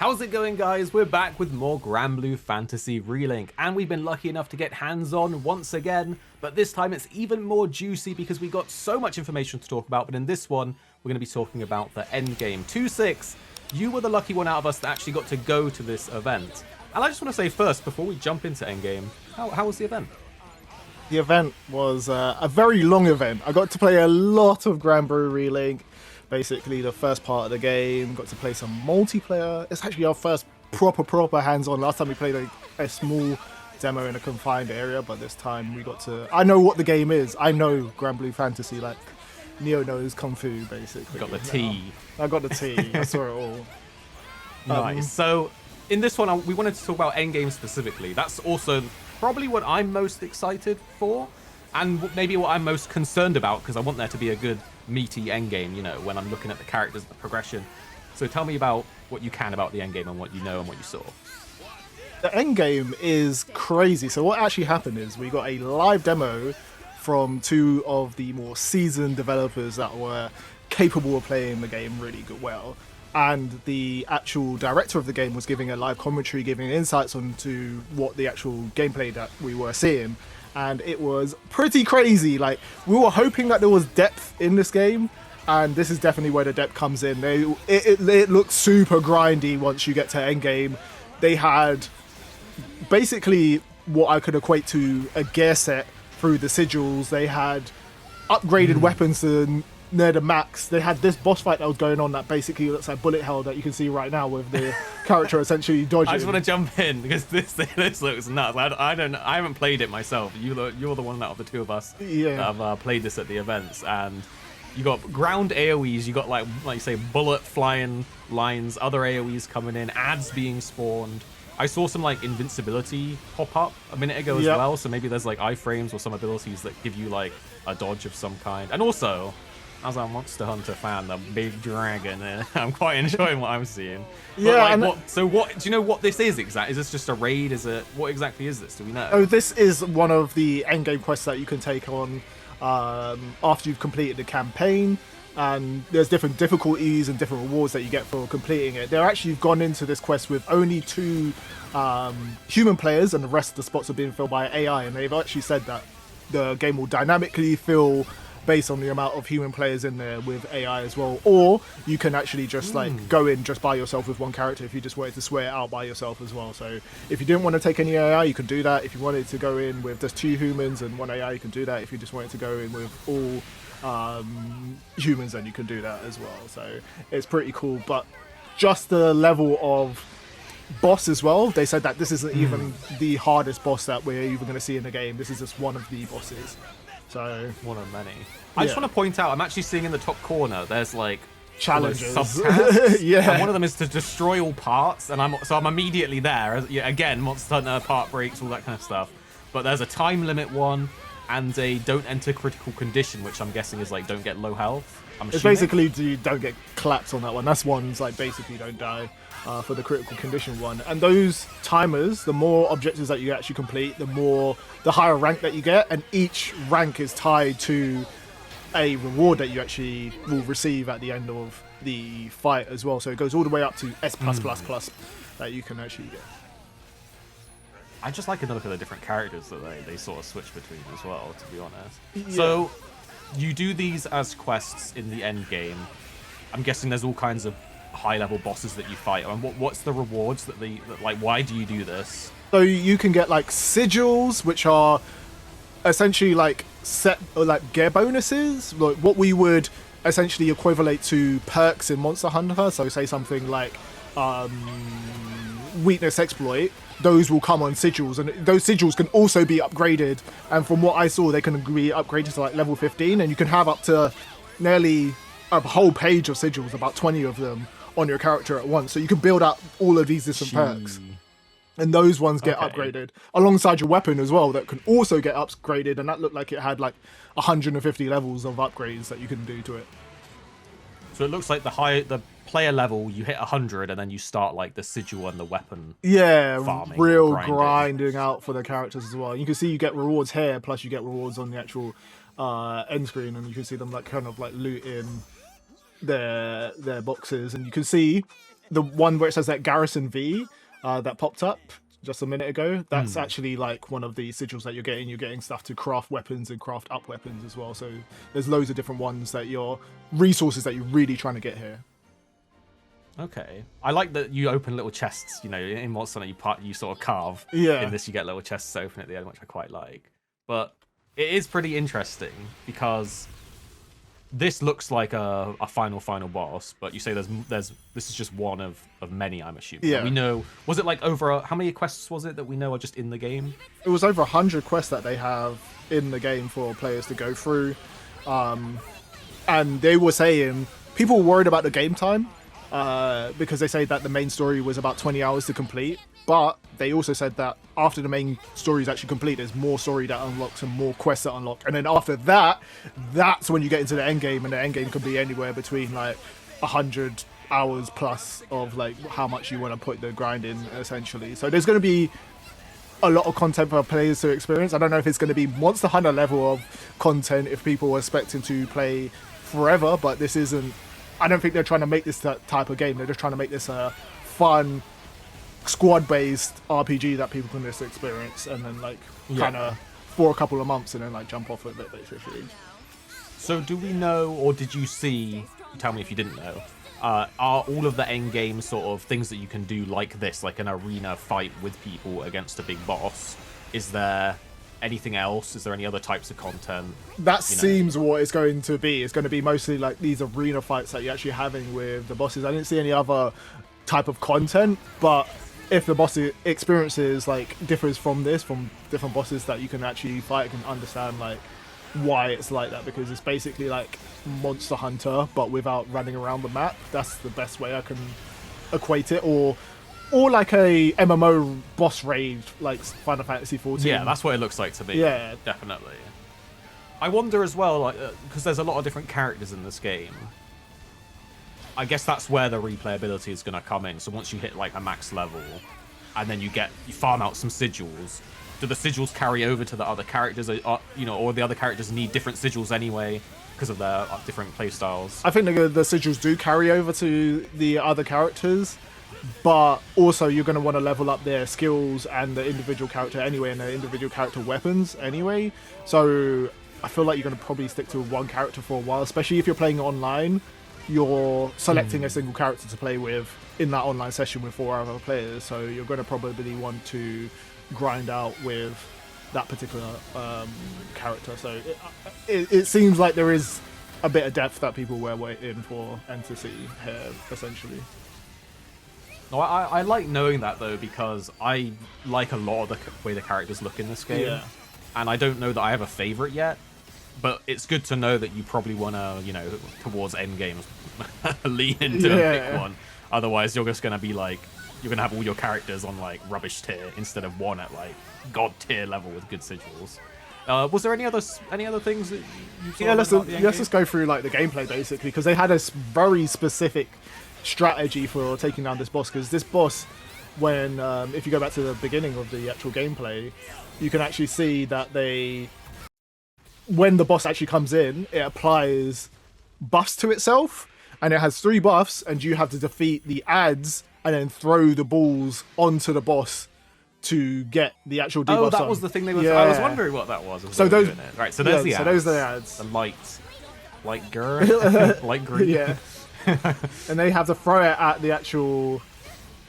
How's it going, guys? We're back with more Granblue Fantasy Relink, and we've been lucky enough to get hands-on once again, but this time it's even more juicy because we got so much information to talk about. But in this one, we're going to be talking about the endgame. 2-6, you were the lucky one out of us that actually got to go to this event. And I just want to say first, before we jump into endgame, how was the event? The event was a very long event. I got to play a lot of Granblue Relink. Basically, the first part of the game, got to play some multiplayer. It's actually our first proper hands-on. Last time we played a small demo in a confined area, but this time we got to... I know what the game is. I know Granblue Fantasy, like Neo knows Kung Fu, basically. Got the T. I got the T. I saw it all. Nice. So, in this one, we wanted to talk about endgame specifically. That's also probably what I'm most excited for, and maybe what I'm most concerned about, because I want there to be a good meaty endgame, you know, when I'm looking at the characters, the progression. So tell me about what you can about the endgame and what you know and what you saw. The endgame is crazy. So what actually happened is we got a live demo from two of the more seasoned developers that were capable of playing the game really well. And the actual director of the game was giving a live commentary, giving insights onto what the actual gameplay that we were seeing. And it was pretty crazy. Like, we were hoping that there was depth in this game, and this is definitely where the depth comes in. It looks super grindy once you get to endgame. They had basically what I could equate to a gear set through the sigils. They had upgraded weapons to near the max. They had this boss fight that was going on that basically looks like bullet hell that you can see right now with the character essentially dodging. I just want to jump in because this looks nuts. I haven't played it myself. You're the one out of the two of us that have played this at the events, and you got ground AoEs. You got like you say bullet flying lines, other AoEs coming in, ads being spawned. I saw some like invincibility pop up a minute ago as well. So maybe there's like iframes or some abilities that give you like a dodge of some kind, and also, as a Monster Hunter fan, the big dragon, I'm quite enjoying what I'm seeing. But what do you know what this is exactly? Is this just a raid? What exactly is this? Do we know? Oh, this is one of the endgame quests that you can take on after you've completed the campaign. And there's different difficulties and different rewards that you get for completing it. They're actually gone into this quest with only 2 human players, and the rest of the spots are being filled by AI. And they've actually said that the game will dynamically fill based on the amount of human players in there with AI as well, or you can actually just like go in just by yourself with one character if you just wanted to swear it out by yourself as well. So if you didn't want to take any AI, you can do that. If you wanted to go in with just 2 humans and 1 AI, you can do that. If you just wanted to go in with all humans, then you can do that as well. So it's pretty cool. But just the level of boss as well, they said that this isn't even the hardest boss that we're even going to see in the game. This is just one of the bosses. So one of many. I just want to point out, I'm actually seeing in the top corner, there's like challenges. Subtasks, yeah. And one of them is to destroy all parts, and I'm immediately there. Again, Monster Hunter, part breaks, all that kind of stuff. But there's a time limit one, and a don't enter critical condition, which I'm guessing is like don't get low health. It's basically you don't get collapsed on that one. That's one's like basically don't die for the critical condition one. And those timers, the more objectives that you actually complete, the higher rank that you get, and each rank is tied to a reward that you actually will receive at the end of the fight as well. So it goes all the way up to S+++ that you can actually get. I just like to look at the different characters that they sort of switch between as well, to be honest. Yeah. So you do these as quests in the end game. I'm guessing there's all kinds of high-level bosses that you fight. And what's the rewards that like? Why do you do this? So you can get like sigils, which are essentially like set or like gear bonuses, like what we would essentially equivalent to perks in Monster Hunter. So say something like weakness exploit. Those will come on sigils, and those sigils can also be upgraded. And from what I saw, they can be upgraded to like level 15, and you can have up to nearly a whole page of sigils, about 20 of them on your character at once. So you can build up all of these different perks, and those ones get upgraded alongside your weapon as well. That can also get upgraded, and that looked like it had like 150 levels of upgrades that you can do to it. So it looks like the player level, you hit 100, and then you start like the sigil and the weapon. Yeah, farming, real grinding out for the characters as well. You can see you get rewards here, plus you get rewards on the actual end screen, and you can see them like kind of like looting their boxes, and you can see the one where it says that Garrison V that popped up just a minute ago, that's actually like one of the sigils that you're getting. You're getting stuff to craft weapons and craft up weapons as well. So there's loads of different ones that you're resources that you're really trying to get here. Okay, I like that you open little chests. You know, in Monster Hunter you sort of carve. Yeah. In this, you get little chests to open at the end, which I quite like. But it is pretty interesting because this looks like a final boss, but you say there's this is just one of many, I'm assuming. Yeah. We know, was it like over how many quests was it that we know are just in the game? It was over 100 quests that they have in the game for players to go through, and they were saying people were worried about the game time because they say that the main story was about 20 hours to complete. But they also said that after the main story is actually complete, there's more story that unlocks and more quests that unlock. And then after that, that's when you get into the end game, and the end game can be anywhere between like 100 hours plus of like how much you want to put the grind in, essentially. So there's going to be a lot of content for players to experience. I don't know if it's going to be Monster Hunter level of content if people are expecting to play forever, but this isn't. I don't think they're trying to make this that type of game. They're just trying to make this a fun squad-based RPG that people can just experience and then like kind of for a couple of months and then like jump off of it, basically. So do we know, or did you see, tell me if you didn't know, are all of the end game sort of things that you can do like this, like an arena fight with people against a big boss? Is there anything else? Is there any other types of content? That seems what it's going to be. It's going to be mostly like these arena fights that you're actually having with the bosses. I didn't see any other type of content, but if the boss experiences like differs from different bosses that you can actually fight, you can understand like why it's like that, because it's basically like Monster Hunter but without running around the map. That's the best way I can equate it, or like a MMO boss raid like Final Fantasy 14. Yeah, that's what it looks like to me. Yeah, definitely. I wonder as well, like, because there's a lot of different characters in this game. I guess that's where the replayability is going to come in. So once you hit like a max level, and then you farm out some sigils, do the sigils carry over to the other characters? Or the other characters need different sigils anyway because of their different playstyles? I think the sigils do carry over to the other characters, but also you're going to want to level up their skills and the individual character anyway, and their individual character weapons anyway. So I feel like you're going to probably stick to one character for a while, especially if you're playing online. You're selecting a single character to play with in that online session with 4 other players, so you're going to probably want to grind out with that particular character. So it seems like there is a bit of depth that people were waiting for and to see here, essentially. No, I like knowing that though, because I like a lot of the way the characters look in this game, and I don't know that I have a favorite yet. But it's good to know that you probably want to, towards endgame, lean into a big one. Otherwise, you're just going to be like, you're going to have all your characters on like rubbish tier instead of one at like god tier level with good sigils. Was there any other things that you saw? Let's just go through like the gameplay basically, because they had a very specific strategy for taking down this boss. Because this boss, when if you go back to the beginning of the actual gameplay, you can actually see that when the boss actually comes in, it applies buffs to itself, and it has 3 buffs, and you have to defeat the ads and then throw the balls onto the boss to get the actual debuffs. Oh, that was the thing they were. I was wondering what that was. So those, right? So there's the ads. So those are the ads. The light green. Light green. Yeah. And they have to throw it at the actual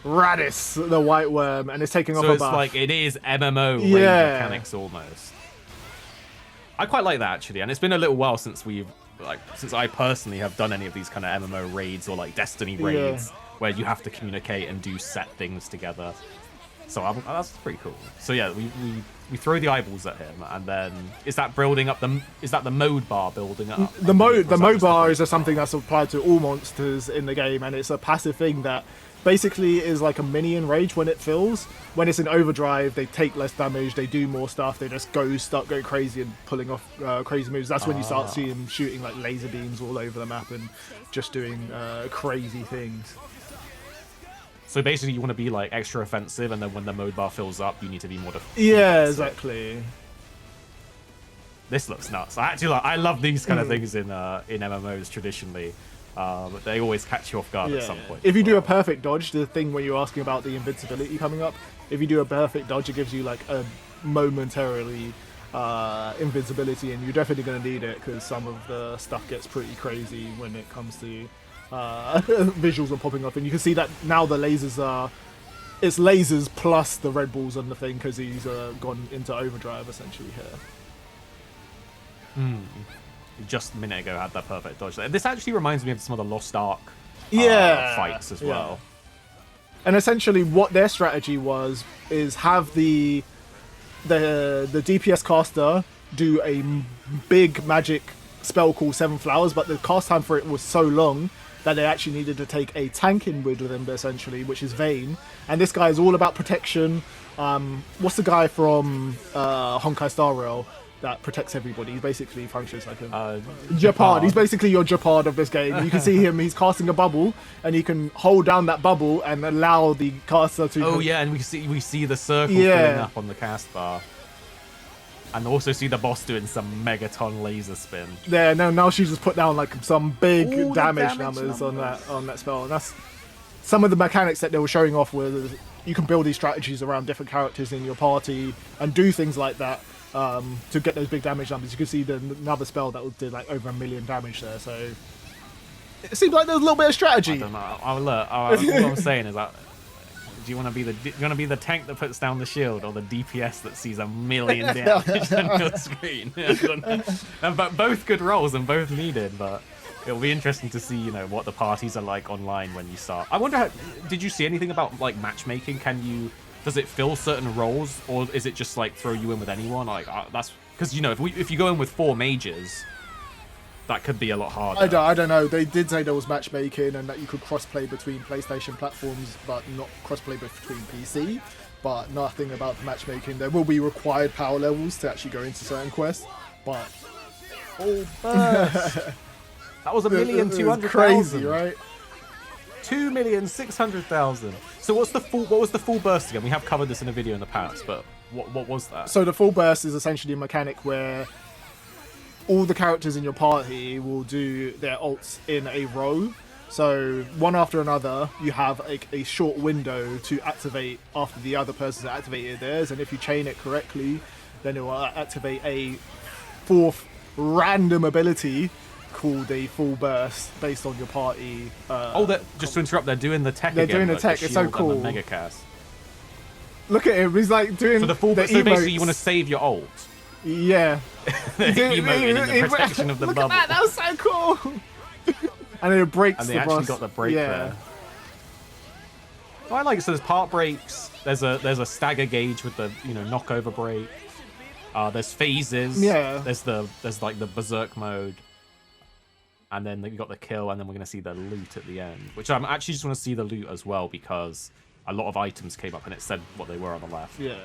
Radis, the white worm, and it's taking off a buff. So it's like it is MMO raid mechanics almost. I quite like that actually, and it's been a little while since I personally have done any of these kind of MMO raids or like Destiny raids where you have to communicate and do set things together. So that's pretty cool. So yeah, we throw the eyeballs at him, and then is that the mode bar building up? The mode bar is something that's applied to all monsters in the game, and it's a passive thing that basically is like a minion rage when it fills. When it's in overdrive, they take less damage, they do more stuff, they just start going crazy and pulling off crazy moves. That's when you start seeing them shooting like laser beams all over the map and just doing crazy things. So basically you want to be like extra offensive, and then when the mode bar fills up, you need to be more defensive. Yeah, exactly. This looks nuts. I love these kind of things in MMOs traditionally. But they always catch you off guard at some point. If you do a perfect dodge, the thing when you're asking about the invincibility coming up, if you do a perfect dodge, it gives you like a momentarily invincibility, and you're definitely going to need it because some of the stuff gets pretty crazy when it comes to visuals are popping up, and you can see that now the lasers are. It's lasers plus the red balls on the thing because he's gone into overdrive essentially here. Just a minute ago had that perfect dodge. This actually reminds me of some of the Lost Ark fights as well. And essentially what their strategy was is have the DPS caster do a big magic spell called Seven Flowers, but the cast time for it was so long that they actually needed to take a tank in with them, essentially, which is Vayne. And this guy is all about protection. What's the guy from Honkai Star Rail that protects everybody? He basically functions like a Japard. He's basically your Japard of this game. You can see him, he's casting a bubble, and he can hold down that bubble and allow the caster to... Oh yeah, and we see the circle filling up on the cast bar. And also see the boss doing some megaton laser spin. Yeah, now she's just put down like some big damage numbers on that spell. And that's some of the mechanics that they were showing off with. You can build these strategies around different characters in your party and do things like that to get those big damage numbers. You can see another spell that did like over 1 million damage there. So it seems like there's a little bit of strategy. I don't know. All I'm saying is that. Do you want to be the tank that puts down the shield, or the DPS that sees 1 million damage on your screen? But both good roles and both needed. But it'll be interesting to see, what the parties are like online when you start. I wonder, did you see anything about like matchmaking? Does it fill certain roles, or is it just like throw you in with anyone? Like that's because if you go in with 4 mages. That could be a lot harder. I don't know. They did say there was matchmaking and that you could crossplay between PlayStation platforms, but not crossplay between PC. But nothing about the matchmaking. There will be required power levels to actually go into certain quests. But that was 1,200,000. Crazy, right? 2,600,000. So what was the full burst again? We have covered this in a video in the past, but what was that? So the full burst is essentially a mechanic where all the characters in your party will do their ults in a row. So one after another, you have a short window to activate after the other person's activated theirs. And if you chain it correctly, then it will activate a 4th random ability called a full burst based on your party. Just to interrupt, they're doing the tech again. They're doing the tech, it's so cool. The mega cast. Look at him, he's like doing so so basically you want to save your ult. Yeah. The protection of the Look bubble. At that was so cool. And it breaks and they actually got the break there. Oh, I like it. So there's part breaks. There's a stagger gauge with the knockover break. There's phases. Yeah. There's like the berserk mode. And then you got the kill, and then we're gonna see the loot at the end. Which I'm actually just want to see the loot as well, because a lot of items came up and it said what they were on the left. Yeah.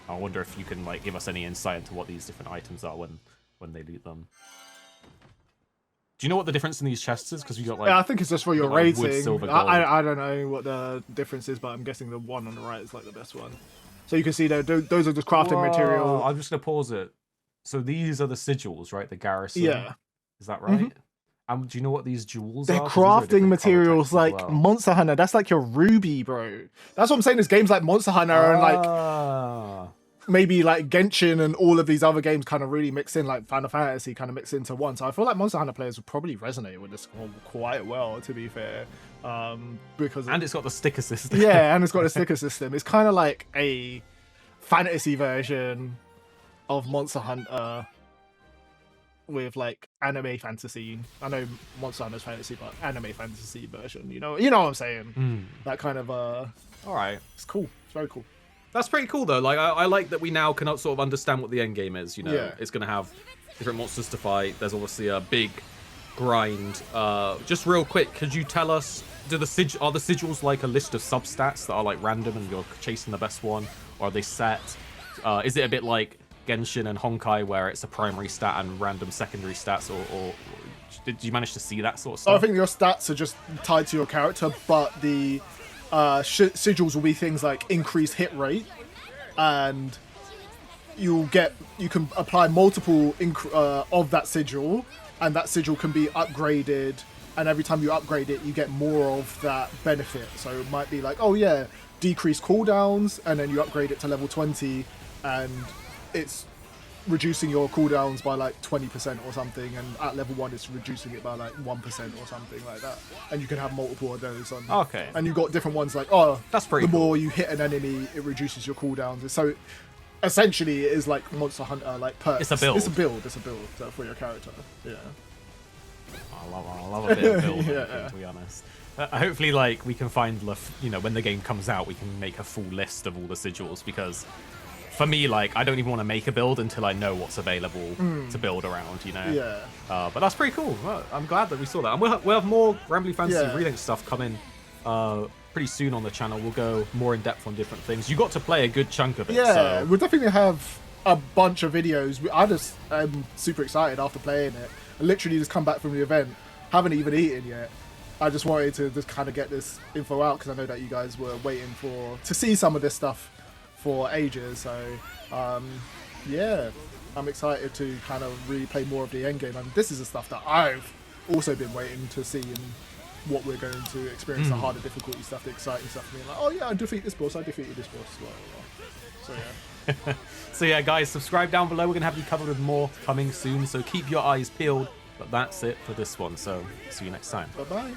I wonder if you can like give us any insight into what these different items are when they loot them. Do you know what the difference in these chests is? Because you got like... Yeah, I think it's just for your rating. Wood, silver, gold. I don't know what the difference is, but I'm guessing the one on the right is like the best one. So you can see those are just crafting material. I'm just gonna pause it. So these are the sigils, right? The garrison. Yeah. Is that right? Do you know what these jewels are? They're crafting materials like Monster Hunter. That's like your ruby, bro. That's what I'm saying. There's games like Monster Hunter and like maybe like Genshin and all of these other games kind of really mix in, like Final Fantasy kind of mix into one. So I feel like Monster Hunter players would probably resonate with this quite well, to be fair. Because it's got the sticker system. Yeah, and it's got a sticker system. It's kind of like a fantasy version of Monster Hunter with like anime fantasy. I know Monster Hunter's fantasy, but anime fantasy version. You know what I'm saying? That kind of all right. It's cool. It's very cool. That's pretty cool though. Like I like that we now can sort of understand what the end game is. Yeah. It's gonna have different monsters to fight. There's obviously a big grind. Just real quick, could you tell us, are the sigils like a list of substats that are like random and you're chasing the best one, or are they set? Is it a bit like Genshin and Honkai where it's a primary stat and random secondary stats, or did you manage to see that sort of stuff? I think your stats are just tied to your character, but the sigils will be things like increased hit rate, and you can apply multiple of that sigil, and that sigil can be upgraded and every time you upgrade it, you get more of that benefit. So it might be like, oh yeah, decrease cooldowns, and then you upgrade it to level 20, and it's reducing your cooldowns by like 20% or something, and at level 1 it's reducing it by like 1% or something like that. And you can have multiple of those on. Okay. And you've got different ones like, oh, that's pretty the cool. more you hit an enemy, it reduces your cooldowns. So essentially it is like Monster Hunter, like perks. It's a build. It's a build for your character. Yeah. I love a bit of build, to be honest. Hopefully, like, we can find, you know, when the game comes out, we can make a full list of all the sigils, because for me, like, I don't even want to make a build until I know what's available to build around, you know? Yeah. But that's pretty cool. Well, I'm glad that we saw that. And we'll have more Granblue Fantasy Relink stuff coming pretty soon on the channel. We'll go more in depth on different things. You got to play a good chunk of it. Yeah, so. we'll definitely have a bunch of videos. I'm super excited after playing it. I literally just come back from the event, haven't even eaten yet. I just wanted to just kind of get this info out because I know that you guys were waiting to see some of this stuff for ages. So yeah, I'm excited to kind of really play more of the endgame, and this is the stuff that I've also been waiting to see, and what we're going to experience, the harder difficulty stuff, the exciting stuff, being like, oh yeah, I defeat this boss, I defeated this boss, blah, blah, blah. So yeah. So yeah, guys, subscribe down below. We're gonna have you covered with more coming soon, so keep your eyes peeled. But that's it for this one, so see you next time. Bye bye.